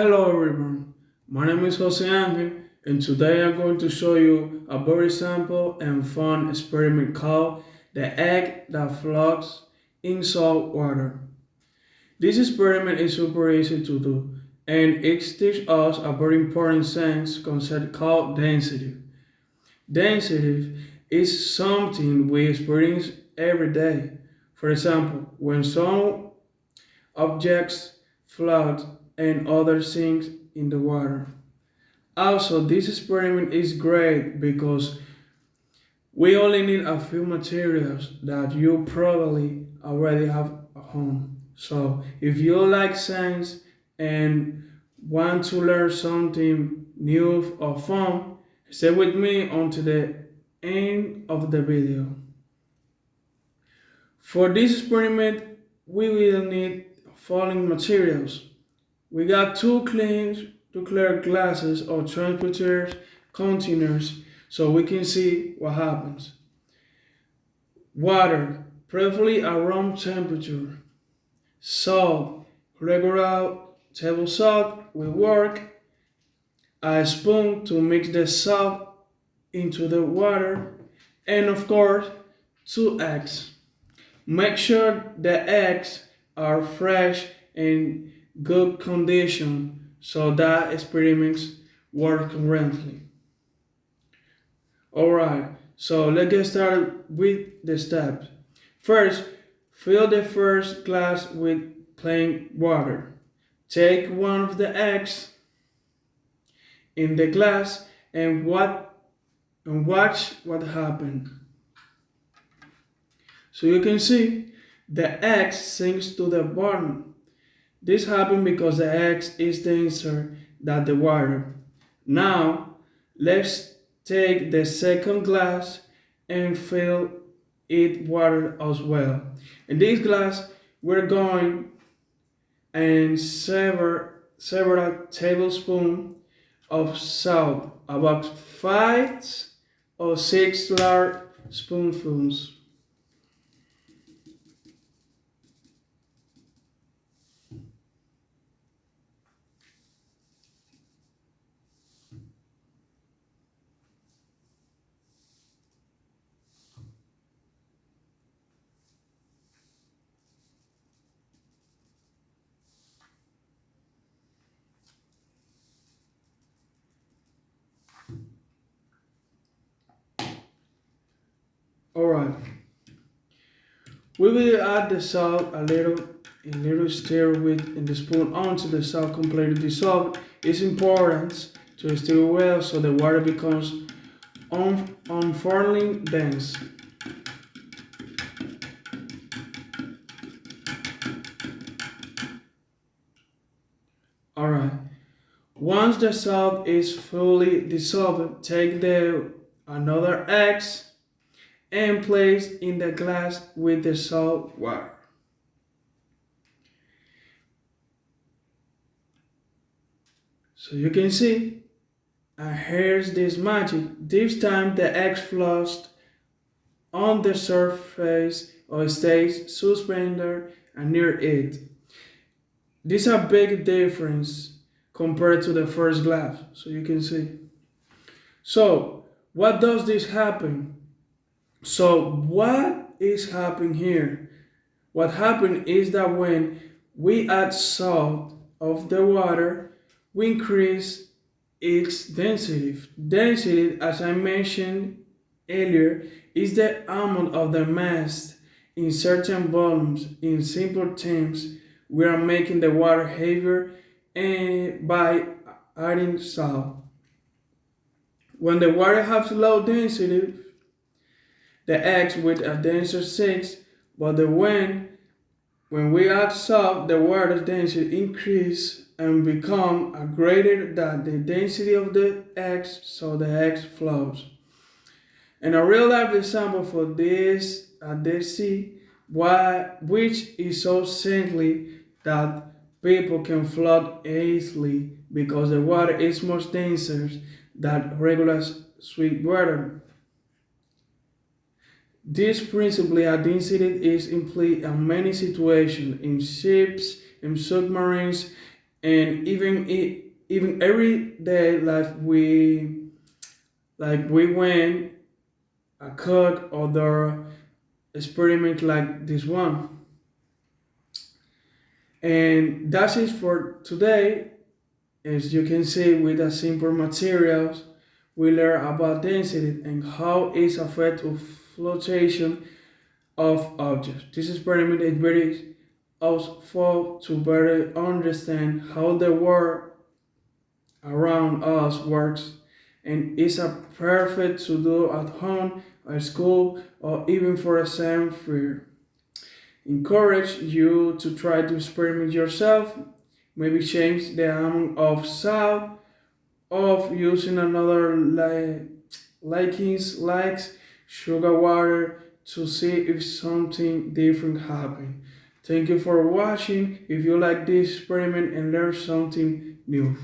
Hello everyone, my name is José Ángel and today I'm going to show you a very simple and fun experiment called the egg that floats in salt water. This experiment is super easy to do and it teaches us a very important science concept called density. Density is something we experience every day. For example, when some objects float and others sink in the water. Also, this experiment is great because we only need a few materials that you probably already have at home. So, if you like science and want to learn something new or fun, stay with me until the end of the video. For this experiment, we will need following materials. We got two clear glasses or transporter containers so we can see what happens. Water, preferably at room temperature. Salt, regular table salt will work. A spoon to mix the salt into the water. And of course, two eggs. Make sure the eggs are fresh and good condition so that experiments work correctly. Alright, so let's get started with the steps. First, fill the first glass with plain water. Take one of the eggs in the glass and watch what happens. So you can see the egg sinks to the bottom. This happens because the egg is denser than the water. Now, let's take the second glass and fill it water as well. In this glass, we're going and several tablespoons of salt, about 5 or 6 large spoonfuls. Alright, we will add the salt a little stir with in the spoon until the salt completely dissolved. It's important to stir well so the water becomes uniformly dense. Alright, once the salt is fully dissolved, take the another eggs and place in the glass with the salt water. So you can see, and here's this magic. This time the egg floats on the surface or stays suspended and near it. This is a big difference compared to the first glass, so you can see. So, what does this happen? So, what is happening here? What happened is that when we add salt of the water, we increase its density. Density, as I mentioned earlier, is the amount of the mass in certain volumes. In simple terms, we are making the water heavier and by adding salt. When the water has low density, the eggs with a denser sinks, but when we add salt, the water density increase and become a greater than the density of the eggs, so the eggs flows. And a real life example for this at the sea, which is so simply that people can float easily because the water is much denser than regular sweet water. This principle of density is employed in many situations, in ships, in submarines, And even everyday life we went a cook other experiment like this one. And that's it for today. As you can see, with the simple materials, we learn about density and how it's affect of flotation of objects. This experiment is very useful to better understand how the world around us works, and is a perfect to do at home, at school, or even for exam fear. Encourage you to try to experiment yourself, maybe change the amount of salt of using another likes sugar water to see if something different happen. Thank you for watching. If you like this experiment and learn something new.